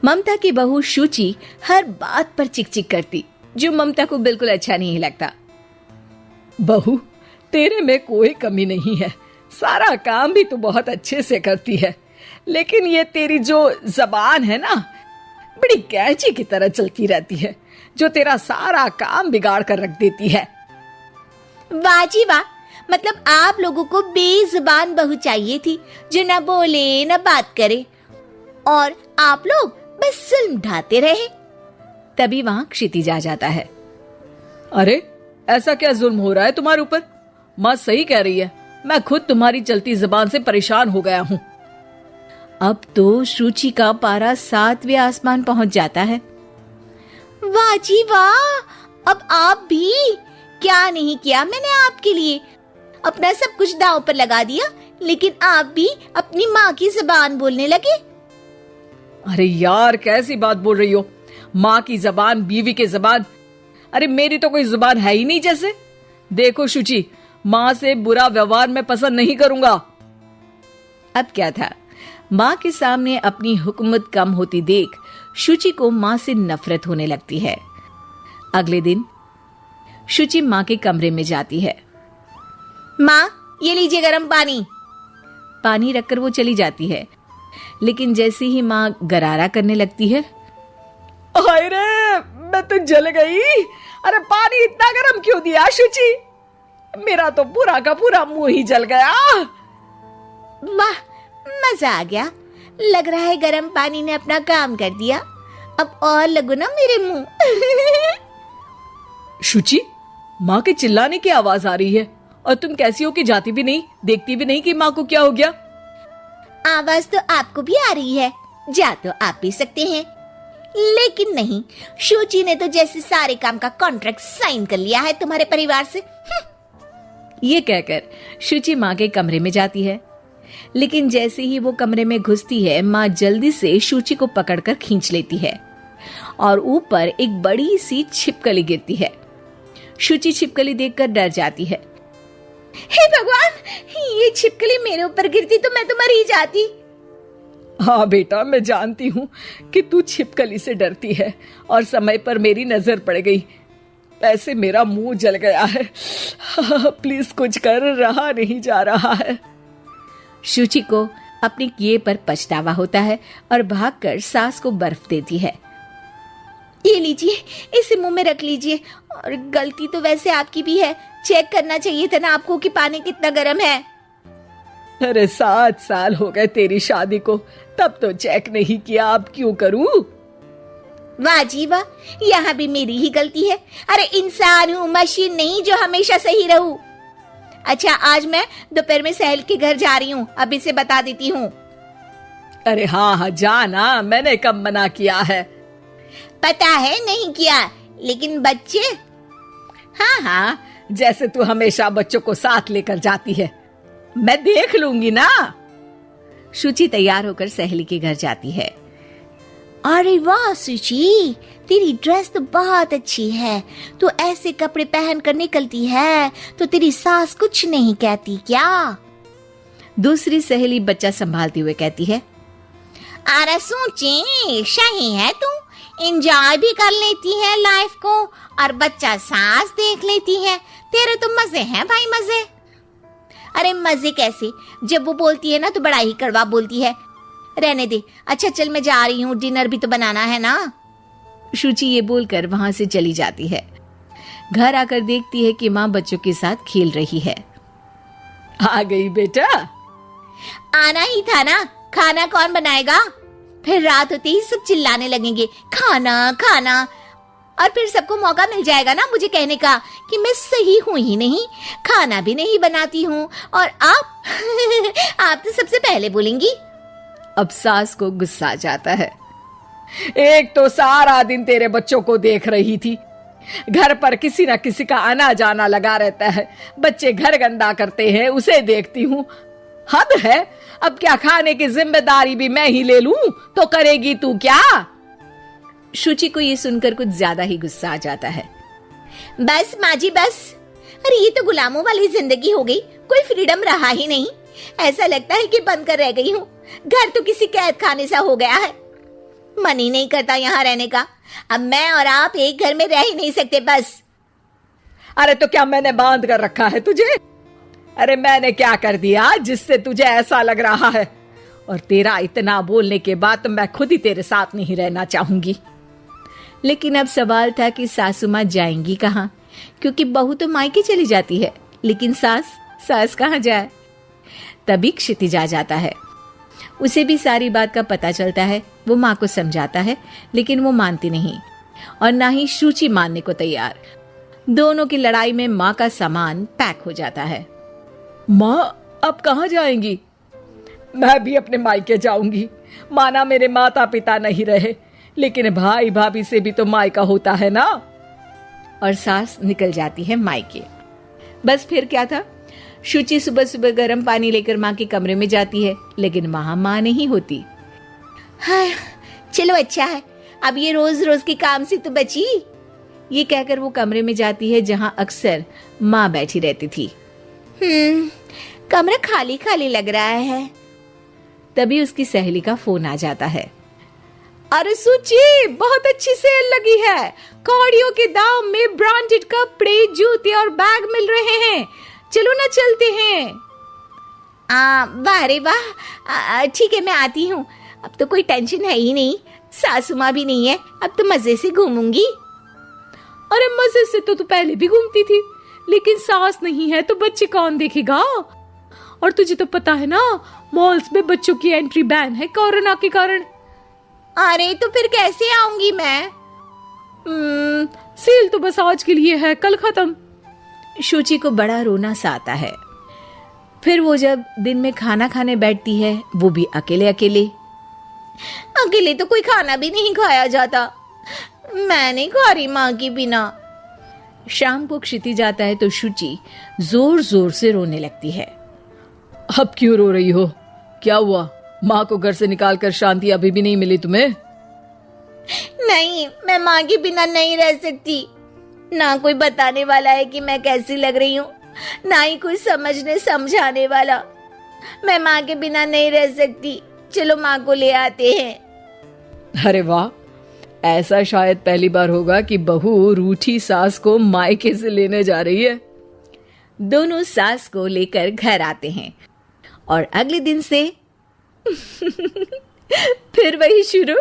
ममता की बहू शुचि हर बात पर चिक चिक करती, जो ममता को बिल्कुल अच्छा नहीं लगता। बहू, तेरे में कोई कमी नहीं है, सारा काम भी तू बहुत अच्छे से करती है, लेकिन ये तेरी जो जबान है ना, बड़ी कैंची की तरह चलती रहती है, जो तेरा सारा काम बिगाड़ कर रख देती है। वाह जी वाह, मतलब आप लोगों को बेजुबान बहू चाहिए थी, जो न बोले न बात करे, और आप लोग बस जुल्म ढाते रहे। तभी वहां क्षितिज आ जाता है। अरे ऐसा क्या जुल्म हो रहा है तुम्हारे ऊपर? माँ सही कह रही है, मैं खुद तुम्हारी चलती जुबान से परेशान हो गया हूँ। अब तो शुचि का पारा 7वें आसमान पहुंच जाता है। वाह जी वाह, अब आप भी, क्या नहीं किया मैंने आपके लिए, अपना सब कुछ दांव पर लगा दिया, लेकिन आप भी अपनी माँ की जुबान बोलने लगे। अरे यार, कैसी बात बोल रही हो? माँ की जबान, बीवी की जबान, अरे मेरी तो कोई जुबान है ही नहीं जैसे। देखो शुचि, माँ से बुरा व्यवहार मैं पसंद नहीं करूंगा। अब क्या था, माँ के सामने अपनी हुकूमत कम होती देख शुचि को माँ से नफरत होने लगती है। अगले दिन शुचि माँ के कमरे में जाती है। माँ, ये लीजिए गर्म पानी। पानी रखकर वो चली जाती है, लेकिन जैसे ही माँ गरारा करने लगती है, हाय रे, मैं तो जल गई। अरे पानी इतना गर्म क्यों दिया शुचि? मेरा तो पूरा का पूरा मुंह ही जल गया। वाह, मजा आ गया, लग रहा है गर्म पानी ने अपना काम कर दिया, अब और लगो ना मेरे मुंह। शुचि, माँ के चिल्लाने की आवाज आ रही है, और तुम कैसी हो कि जाती भी नहीं, देखती भी नहीं कि माँ को क्या हो गया। आवाज तो आपको भी आ रही है, जा तो आप भी सकते हैं, लेकिन नहीं, शुचि ने तो जैसे सारे काम का कॉन्ट्रैक्ट साइन कर लिया है तुम्हारे परिवार से। ये कहकर शुचि माँ के कमरे में जाती है, लेकिन जैसे ही वो कमरे में घुसती है, माँ जल्दी से शुचि को पकड़कर खींच लेती है और ऊपर एक बड़ी सी छिपकली गिरती है। शुचि छिपकली देखकर डर जाती है। हे भगवान, ये छिपकली मेरे ऊपर गिरती तो मैं तो मर ही जाती। हाँ बेटा, मैं जानती हूँ कि तू छिपकली से डरती है, और समय पर मेरी नजर पड़ गई, ऐसे मेरा मुंह जल गया है। प्लीज कुछ कर, रहा नहीं जा रहा है। शुचि को अपने किए पर पछतावा होता है और भागकर सास को बर्फ देती है। ये लीजिए, इसे मुंह में रख लीजिए, और गलती तो वैसे आपकी भी है, चेक करना चाहिए था ना आपको कि पानी कितना गर्म है। अरे 7 साल हो गए तेरी शादी को, तब तो चेक नहीं किया, अब क्यों करूं? वाह जी वाह, यहाँ भी मेरी ही गलती है। अरे इंसान हूँ, मशीन नहीं जो हमेशा सही रहूं। अच्छा, आज मैं दोपहर में सहेल के घर जा रही हूँ, अब इसे बता देती हूँ। अरे हाँ हाँ, जाना, मैंने कब मना किया है? पता है नहीं किया, लेकिन बच्चे, हाँ हाँ, जैसे तू हमेशा बच्चों को साथ लेकर जाती है, मैं देख लूंगी ना। शुचि तैयार होकर सहेली के घर जाती है। अरे वाह शुचि, तेरी ड्रेस तो बहुत अच्छी है, तू ऐसे कपड़े पहन कर निकलती है तो तेरी सास कुछ नहीं कहती क्या? दूसरी सहेली बच्चा संभालती हुए कहती है। अरे शुचि, सही है, तू एंजॉय भी कर लेती है लाइफ को, और बच्चा सास देख लेती है, तेरे तो मजे हैं भाई, मजे। अरे मजे कैसे, जब वो बोलती है ना तो बड़ा ही कड़वा बोलती है। रहने दे, अच्छा चल मैं जा रही हूँ, डिनर भी तो बनाना है ना। शुचि ये बोलकर वहां से चली जाती है। घर आकर देखती है कि माँ बच्चों के साथ खेल रही है। आ गई बेटा? आना ही था ना, खाना कौन बनाएगा? फिर रात होते ही सब चिल्लाने लगेंगे, खाना खाना, और फिर सबको मौका मिल जाएगा ना मुझे कहने का कि मैं सही हूं ही नहीं, खाना भी नहीं बनाती हूँ, और आप आप तो सबसे पहले बोलेंगी। अब सास को गुस्सा आ जाता है। एक तो सारा दिन तेरे बच्चों को देख रही थी, घर पर किसी न किसी का आना जाना लगा रहता है, बच्चे घर गंदा करते हैं उसे देखती हूँ, हद है। अब क्या खाने की जिम्मेदारी भी मैं ही ले लूं तो करेगी तू क्या? शुचि को ये सुनकर कुछ ज्यादा ही गुस्सा आ जाता है। बस माँ जी बस, अरे ये तो गुलामों वाली जिंदगी हो गई, कोई फ्रीडम रहा ही नहीं, ऐसा लगता है कि बंद कर रह गई हूँ, घर तो किसी कैद खाने सा हो गया है। मन ही नहीं करता यहाँ रहने का। अब मैं और आप एक घर में रह ही नहीं सकते बस। अरे तो क्या मैंने बांध कर रखा है तुझे? अरे मैंने क्या कर दिया जिससे तुझे ऐसा लग रहा है? और तेरा इतना बोलने के बाद तो मैं खुद ही तेरे साथ नहीं रहना चाहूंगी। लेकिन अब सवाल था कि सासू माँ जाएंगी कहाँ, क्योंकि बहू तो मायके चली जाती है, लेकिन सास कहाँ जाए। तभी क्षितिज आ जाता है। उसे भी सारी बात का पता चलता है। वो माँ को समझाता है, लेकिन वो मानती नहीं और ना ही शुचि मानने को तैयार। दोनों की लड़ाई में माँ का सामान पैक हो जाता है। माँ अब कहाँ जाएंगी? मैं भी अपने मायके जाऊंगी। माना मेरे माता पिता नहीं रहे, लेकिन भाई भाभी से भी तो मायका होता है ना। और सास निकल जाती है मायके। बस फिर क्या था, शुचि सुबह सुबह गर्म पानी लेकर माँ के कमरे में जाती है, लेकिन वहां माँ नहीं होती। हाँ, चलो अच्छा है, अब ये रोज रोज के काम से तो बची। ये कहकर वो कमरे में जाती है जहां अक्सर माँ बैठी रहती थी। कमरा खाली खाली लग रहा है। तभी उसकी सहेली का फोन आ जाता है। अरे सुची, बहुत अच्छी सेल लगी है। कौड़ियों के दाम में ब्रांडेड कपड़े, जूते और बैग मिल रहे हैं। चलो ना चलते हैं। वाह रे वाह, ठीक है मैं आती हूँ। अब तो कोई टेंशन है ही नहीं, सासू माँ भी नहीं है, अब तो मजे से घूमूंगी। अरे मजे से तो तू पहले भी घूमती थी, लेकिन सास नहीं है तो बच्चे कौन देखेगा? और तुझे तो पता है ना, मॉल्स में बच्चों की एंट्री बैन है कोरोना के कारण। अरे तो फिर कैसे आऊंगी मैं? सेल तो बस आज के लिए है, कल खत्म। शुचि को बड़ा रोना सा आता है। फिर वो जब दिन में खाना खाने बैठती है, वो भी अकेले अकेले तो कोई खाना भी नहीं खाया जाता। मैं नहीं खा रही माँ के बिना। शाम को क्षितिज जाता है तो शुचि जोर जोर से रोने लगती है। अब क्यों रो रही हो? क्या हुआ? माँ को घर से निकालकर शांति अभी भी नहीं मिली तुम्हें? नहीं, मैं माँ के बिना नहीं रह सकती। ना कोई बताने वाला है कि मैं कैसी लग रही हूँ, ना ही कोई समझने समझाने वाला। मैं माँ के बिना नहीं रह सकती। चलो माँ को ले आते हैं। अरे वाह, ऐसा शायद पहली बार होगा कि बहू रूठी सास को मायके से लेने जा रही है। दोनों सास को लेकर घर आते हैं और अगले दिन से फिर वही शुरू।